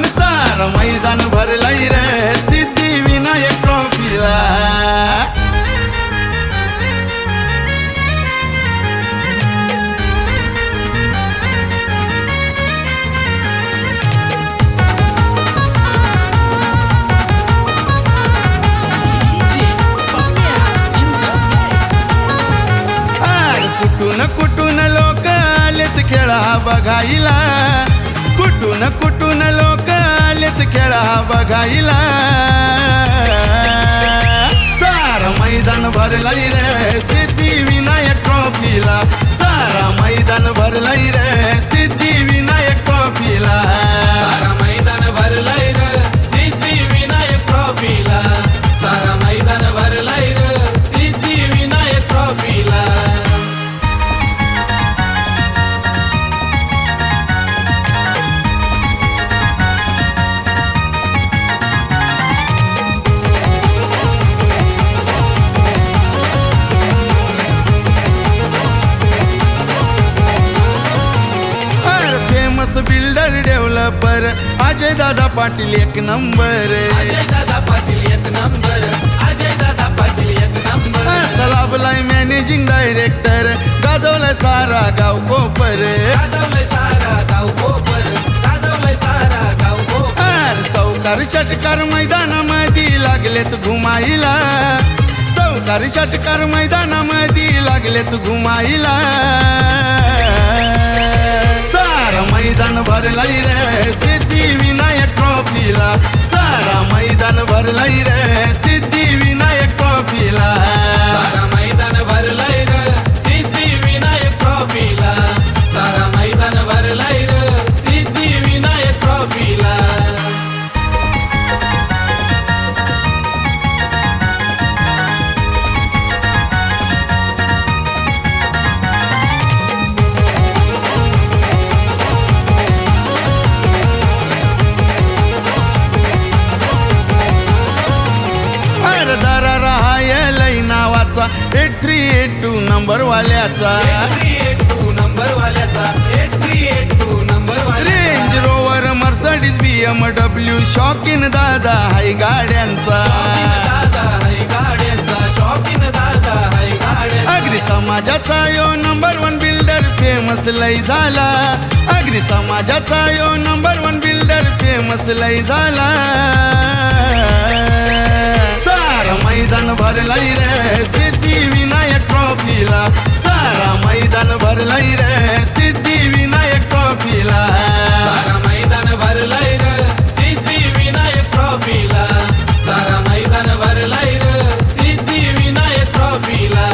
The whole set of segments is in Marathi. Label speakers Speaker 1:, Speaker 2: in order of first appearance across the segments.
Speaker 1: मन सार मैदान भरलंय रे सिद्धिविनायक ट्रॉफीला। कुठून लोक आलेत खेळ बघायला, कुठून लोक आलेत खेळ बघायला। सारा मैदान भरलंय रे सिद्धिविनायक ट्रॉफीला, सारा मैदान भरलंय रे सिद्धिविनायक ट्रॉफीला।
Speaker 2: सारा मैदान भरलंय रे सिद्धिविनायक ट्रॉफीला, सारा मैदान भरलंय रे सिद्धिविनायक ट्रॉफीला।
Speaker 1: बिल्डर डेव्हलपर अजय दादा पाटील एक नंबर,
Speaker 2: अजय दादा पाटील एक नंबर, अजय दादा पाटील एक नंबर।
Speaker 1: सलाबलाय मॅनेजिंग डायरेक्टर गाजवलाय सारा गाव कोपर,
Speaker 2: गाजवलाय सारा गाव कोपर, गाजवलाय सारा गाव कोपर।
Speaker 1: चौकार षटकार मैदानामध्ये लागलेत घुमाईला, चौकार षटकार मैदानामध्ये लागलेत घुमाईला। सारा मैदान भरलंय रे सिद्धिविनायक ट्रॉफीला, सारा मैदान भरलंय रे सिद्धिविनायक ट्रॉफीला।
Speaker 2: सारा मैदान भरलंय रे सिद्धिविनायक ट्रॉफीला, सारा मैदान भरलंय रे सिद्धिविनायक ट्रॉफीला। नावाचा 8382 नंबर वाल्याचा, 8382 नंबर वाल्याचा, 8382 नंबर वाल्याचा।
Speaker 1: रेंज रोवर मर्सिडीज BMW शौकीन दादा हाय गाड्यांचा,
Speaker 2: दादा हाय गाड्यांचा, शौकीन दादा हाय गाड्यांचा।
Speaker 1: अग्री समाजाचा यो नंबर 1 बिल्डर फेमस लय झाला, अग्री समाजाचा यो नंबर 1 बिल्डर फेमस लय झाला। सारा मैदान भरलंय रे सिद्धिविनायक ट्रॉफीला, सारा मैदान भरलंय रे सिद्धिविनायक ट्रॉफीला।
Speaker 2: सारा मैदान भरलंय रे सिद्धिविनायक ट्रॉफीला, सारा मैदान भरलंय रे सिद्धिविनायक ट्रॉफीला।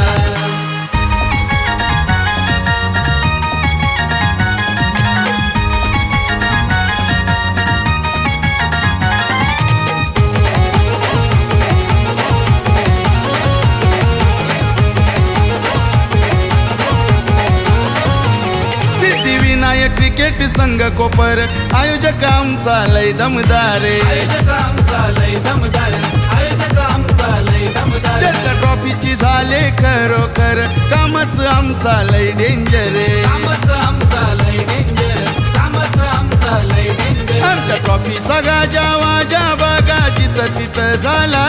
Speaker 1: क्रिकेट संघ कोपर आयोजक आमचा लय दमदार,
Speaker 2: आयोजक आमचा लय दमदार, आयोजक आमचा लय दमदार।
Speaker 1: चर्चा ट्रॉफीची झाले खरोखर कामच आमचा लय डेंजर,
Speaker 2: कामच आमचा लय डेंजर, कामच आमचा लय डेंजर।
Speaker 1: आमच्या ट्रॉफीचा गाजा वाजा बघा जिथं तिथं झाला,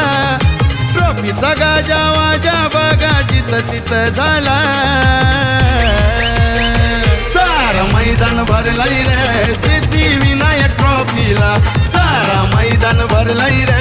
Speaker 1: ट्रॉफीचा गाजा वाजा बघा जिथं तिथं झाला। सारा मैदान भरलंय रे सिद्धिविनायक ट्रॉफीला, सारा मैदान भरलंय रे